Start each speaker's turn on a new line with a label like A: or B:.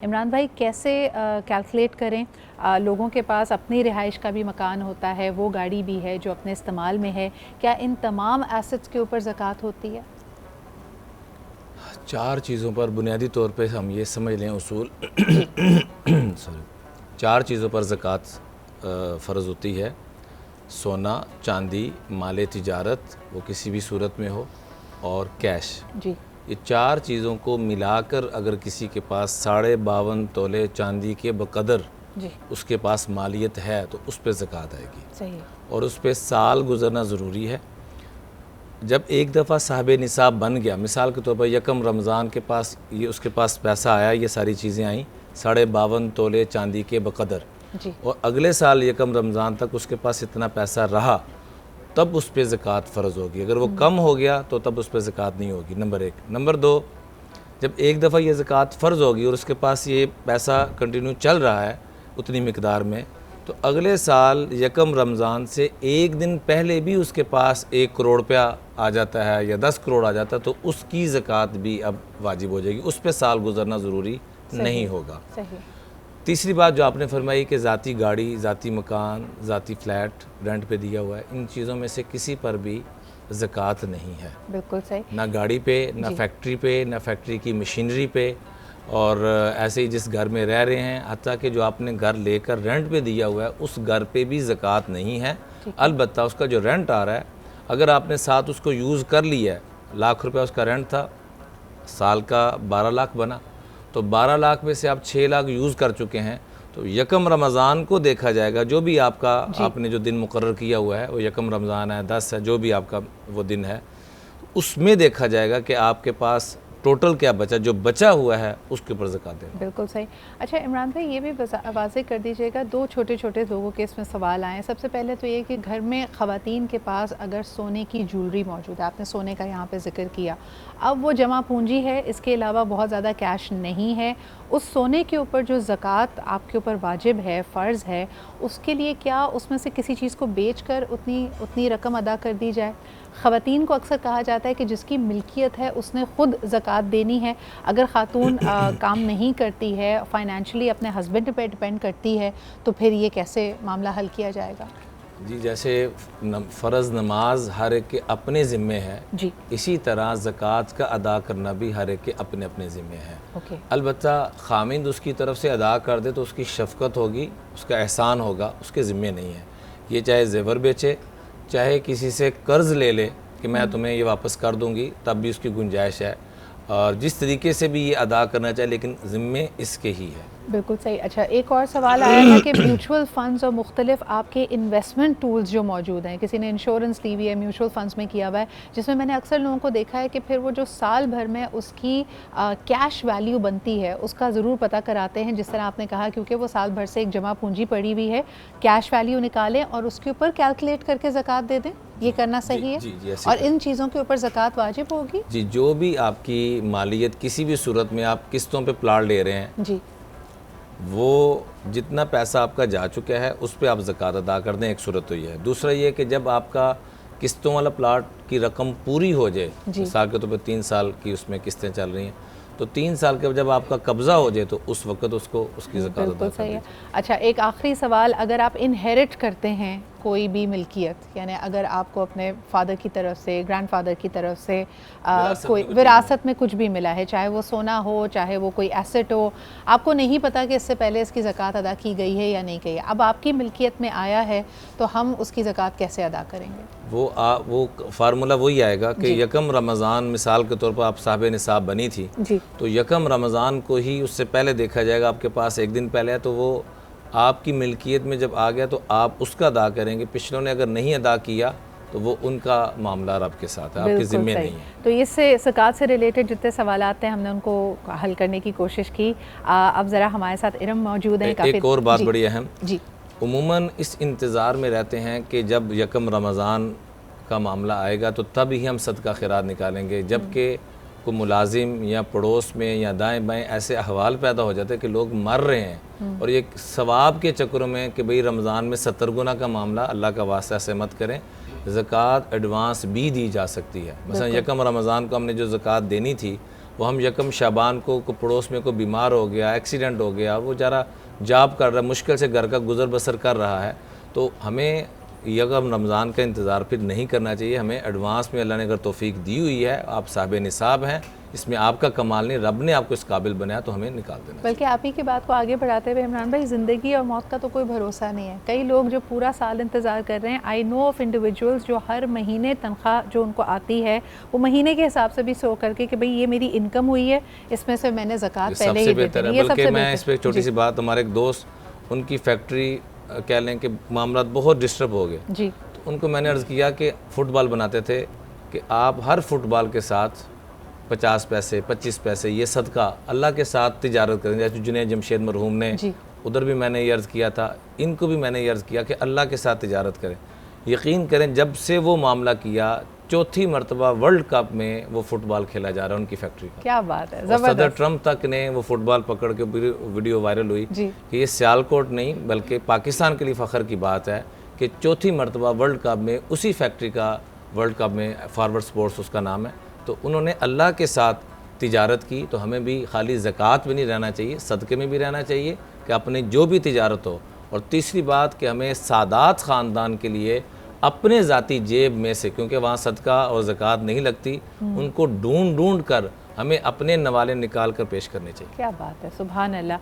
A: इमरान भाई कैसे कैलकुलेट करें? लोगों के पास अपनी रिहाइश का भी मकान होता है, वो गाड़ी भी है जो अपने इस्तेमाल में है, क्या इन तमाम एसेट्स के ऊपर ज़कात होती है?
B: चार चीज़ों पर बुनियादी तौर पे हम ये समझ लें उसूल
A: जी।
B: सॉरी, चार चीज़ों पर ज़कात फ़र्ज़ होती है। सोना, चांदी, माल तिजारत वो किसी भी सूरत में हो, और कैश।
A: जी।
B: ये चार चीज़ों को मिलाकर अगर किसी के पास 52.5 तोले चांदी के बकदर
A: जी।
B: उसके पास मालियत है तो उस पर ज़कात आएगी,
A: सही।
B: और उस पर साल गुजरना ज़रूरी है। जब एक दफ़ा साहिब निसाब बन गया, मिसाल के तौर पर यकम रमज़ान के पास ये उसके पास पैसा आया, ये सारी चीज़ें आई 52.5 तोले चांदी के बकदर,
A: जी।
B: और अगले साल यकम रमज़ान तक उसके पास इतना पैसा रहा, तब उस पर ज़कात फ़र्ज़ होगी। अगर वो कम हो गया तो तब उस पर ज़कात नहीं होगी, नंबर एक। नंबर दो, जब एक दफ़ा ये ज़कात फ़र्ज़ होगी और उसके पास ये पैसा कंटिन्यू चल रहा है उतनी मिकदार में, तो अगले साल यकम रमज़ान से एक दिन पहले भी उसके पास 1 करोड़ रुपया आ जाता है या 10 करोड़ आ जाता है, तो उसकी ज़कात भी अब वाजिब हो जाएगी, उस पर साल गुजरना ज़रूरी नहीं होगा।
A: सही।
B: तीसरी बात जो आपने फरमाई कि ज़ाती गाड़ी, ज़ाती मकान, ज़ाती फ्लैट रेंट पे दिया हुआ है, इन चीज़ों में से किसी पर भी ज़कात नहीं है।
A: बिल्कुल सही।
B: ना गाड़ी पे, ना फैक्ट्री पे, ना फैक्ट्री की मशीनरी पे, और ऐसे ही जिस घर में रह रहे हैं, हत्ता कि जो आपने घर लेकर रेंट पे दिया हुआ है उस घर पे भी ज़कात नहीं है। अलबत्ता उसका जो रेंट आ रहा है, अगर आपने साथ उसको यूज़ कर लिया है, लाख रुपया उसका रेंट था, साल का 12 लाख बना, तो 12 लाख में से आप 6 लाख यूज़ कर चुके हैं, तो यकम रमज़ान को देखा जाएगा, जो भी आपका आपने जो दिन मुकर्रर किया हुआ है, वो यकम रमज़ान है, 10 है, जो भी आपका वो दिन है, उसमें देखा जाएगा कि आपके पास टोटल क्या बचा, जो बचा हुआ है उसके ऊपर ज़कात देना।
A: बिल्कुल सही। अच्छा इमरान भाई, ये भी वाज़ेह कर दीजिएगा, दो छोटे छोटे लोगों के इसमें सवाल आए हैं। सबसे पहले तो ये कि घर में ख़वातीन के पास अगर सोने की ज्वेलरी मौजूद है, आपने सोने का यहाँ पे ज़िक्र किया, अब वो जमा पूंजी है, इसके अलावा बहुत ज़्यादा कैश नहीं है, उस सोने के ऊपर जो ज़कात आपके ऊपर वाजिब है, फ़र्ज़ है, उसके लिए क्या उसमें से किसी चीज़ को बेच कर उतनी रकम अदा कर दी जाए? ख़वातीन को अक्सर कहा जाता है कि जिसकी मिल्कियत है उसने ख़ुद ज़कात देनी है। अगर ख़ातून काम नहीं करती है, फ़ाइनेंशियली अपने हस्बैंड पे डिपेंड करती है, तो फिर ये कैसे मामला हल किया जाएगा?
B: जी, जैसे फ़र्ज़ नमाज हर एक के अपने ज़िम्मे है,
A: जी।
B: इसी तरह ज़कात का अदा करना भी हर एक के अपने अपने ज़िम्मे है।
A: ओके।
B: अलबत्ता ख़ामिंद उसकी तरफ से अदा कर दे तो उसकी शफ़क़त होगी, उसका एहसान होगा, उसके ज़िम्मे नहीं है। ये चाहे ज़ेवर बेचे, चाहे किसी से कर्ज़ ले ले कि मैं तुम्हें ये वापस कर दूँगी, तब भी उसकी गुंजाइश है, और जिस तरीके से भी ये अदा करना चाहे, लेकिन ज़िम्मे इसके ही है।
A: बिल्कुल सही। अच्छा, एक और सवाल आया था कि म्यूचुअल फ़ंड्स और मुख्तलिफ आपके इन्वेस्टमेंट टूल्स जो मौजूद हैं, किसी ने इंश्योरेंस ली हुई है, म्यूचुअल फ़ंड्स में किया हुआ है, जिसमें मैंने अक्सर लोगों को देखा है कि फिर वो जो साल भर में उसकी कैश वैल्यू बनती है उसका ज़रूर पता कराते हैं, जिस तरह आपने कहा, क्योंकि वो साल भर से एक जमा पूंजी पड़ी हुई है, कैश वैल्यू निकालें और उसके ऊपर कैलकुलेट करके ज़कात दे दें, ये करना सही है?
B: जी,
A: और इन चीज़ों के ऊपर ज़कात वाजिब होगी?
B: जी, जो भी आपकी मालियत किसी भी सूरत में आप किस्तों पे प्लाट ले रहे हैं,
A: जी।
B: वो जितना पैसा आपका जा चुका है उस पे आप ज़कात अदा कर दें, एक सूरत तो ये है। दूसरा ये कि जब आपका किस्तों वाला प्लाट की रकम पूरी हो जाए, मिसाल के तौर पर 3 साल की उसमें किस्तें चल रही हैं, तो 3 साल के जब आपका कब्ज़ा हो जाए तो उस वक्त उसको उसकी ज़कात अदा
A: बिल्कुल
B: कर
A: सही है।
B: दीजिए।
A: अच्छा, एक आखिरी सवाल, अगर आप इनहेरिट करते हैं कोई भी मिल्कियत, यानी अगर आपको अपने फादर की तरफ से, ग्रैंडफादर की तरफ से कोई विरासत में कुछ भी मिला है, चाहे वो सोना हो, चाहे वो कोई एसेट हो, आपको नहीं पता कि इससे पहले इसकी ज़कात अदा की गई है या नहीं गई है, अब आपकी मिल्कियत में आया है, तो हम उसकी ज़कात कैसे अदा करेंगे?
B: वो फार्मूला वही आएगा कि यकम रमज़ान, मिसाल के तौर पर आप साहिब निसाब बनी थी, तो यकम रमज़ान को ही उससे पहले देखा जाएगा, आपके पास एक दिन पहले है, तो वो आपकी मिल्कियत में जब आ गया तो आप उसका अदा करेंगे। पिछलों ने अगर नहीं अदा किया तो वो उनका मामला रब के साथ है, आपके ज़िम्मे नहीं है।
A: तो इससे ज़कात से रिलेटेड जितने सवाल आते हैं हमने उनको हल करने की कोशिश की। अब ज़रा हमारे साथ इरम मौजूद हैं।
B: एक और बात बड़ी अहम,
A: जी।
B: उमूमन इस इंतज़ार में रहते हैं कि जब यकम रमज़ान का मामला आएगा तो तब ही हम सदका खैरात निकालेंगे, जबकि को मुलाजिम या पड़ोस में या दाएं बाएं ऐसे अहवाल पैदा हो जाते हैं कि लोग मर रहे हैं, और ये सवाब के चक्करों में कि भाई रमज़ान में 70 गुना का मामला, अल्लाह का वास्ता ऐसे मत करें। ज़कात एडवांस भी दी जा सकती है। मसलन यकम रमज़ान को हमने जो ज़कात देनी थी वो हम यकम शाबान को पड़ोस में कोई बीमार हो गया, एक्सीडेंट हो गया, वो ज़रा जॉब कर रहा है, मुश्किल से घर का गुजर बसर कर रहा है, तो हमें यकम रमज़ान का इंतज़ार फिर नहीं करना चाहिए। हमें एडवांस में अल्लाह ने अगर तौफीक दी हुई है, आप साहिब निसाब हैं, इसमें आपका कमाल नहीं, रब ने आपको इस काबिल बनाया, तो हमें निकाल देना।
A: बल्कि आप ही की बात को आगे बढ़ाते हुए इमरान भाई, ज़िंदगी और मौत का तो कोई भरोसा नहीं है। कई लोग जो पूरा साल इंतज़ार कर रहे हैं, आई नो ऑफ इंडिविजुअल्स जो हर महीने तनख्वाह जो उनको आती है वो महीने के हिसाब से भी सो करके कि भाई ये मेरी इनकम हुई है, इसमें से मैंने ज़कात पहले ही दे दी है।
B: बल्कि मैं इस पर एक छोटी सी बात, हमारे एक दोस्त, उनकी फैक्ट्री कह लें कि मामला बहुत डिस्टर्ब हो गए जी, तो उनको मैंने अर्ज़ किया कि फ़ुटबॉल बनाते थे कि आप हर फुटबॉल के साथ 50 पैसे 25 पैसे ये सदका अल्लाह के साथ तिजारत करें। जैसे जुनैद जमशेद मरहूम ने, उधर भी मैंने ये अर्ज़ किया था, इनको भी मैंने ये अर्ज़ किया कि अल्लाह के साथ तिजारत करें। यकीन करें, जब से वो मामला किया, चौथी मरतबा वर्ल्ड कप में वो फुटबॉल खेला जा रहा है उनकी फैक्ट्री का।
A: क्या बात है,
B: सदर ट्रम्प तक ने वो फुटबॉल पकड़ के वीडियो वायरल हुई कि ये सियालकोट नहीं बल्कि पाकिस्तान के लिए फ़ख्र की बात है कि चौथी मरतबा वर्ल्ड कप में उसी फैक्ट्री का, वर्ल्ड कप में फॉरवर्ड स्पोर्ट्स उसका नाम है, तो उन्होंने अल्लाह के साथ तिजारत की। तो हमें भी खाली ज़कात में नहीं रहना चाहिए, सदक़े में भी रहना चाहिए कि अपनी जो भी तिजारत हो। और तीसरी बात कि हमें सादात ख़ानदान के लिए अपने ज़ाती जेब में से, क्योंकि वहाँ सदका और ज़कात नहीं लगती, उनको ढूंढ कर हमें अपने नवाले निकाल कर पेश करने चाहिए।
A: क्या बात है, सुभान अल्लाह।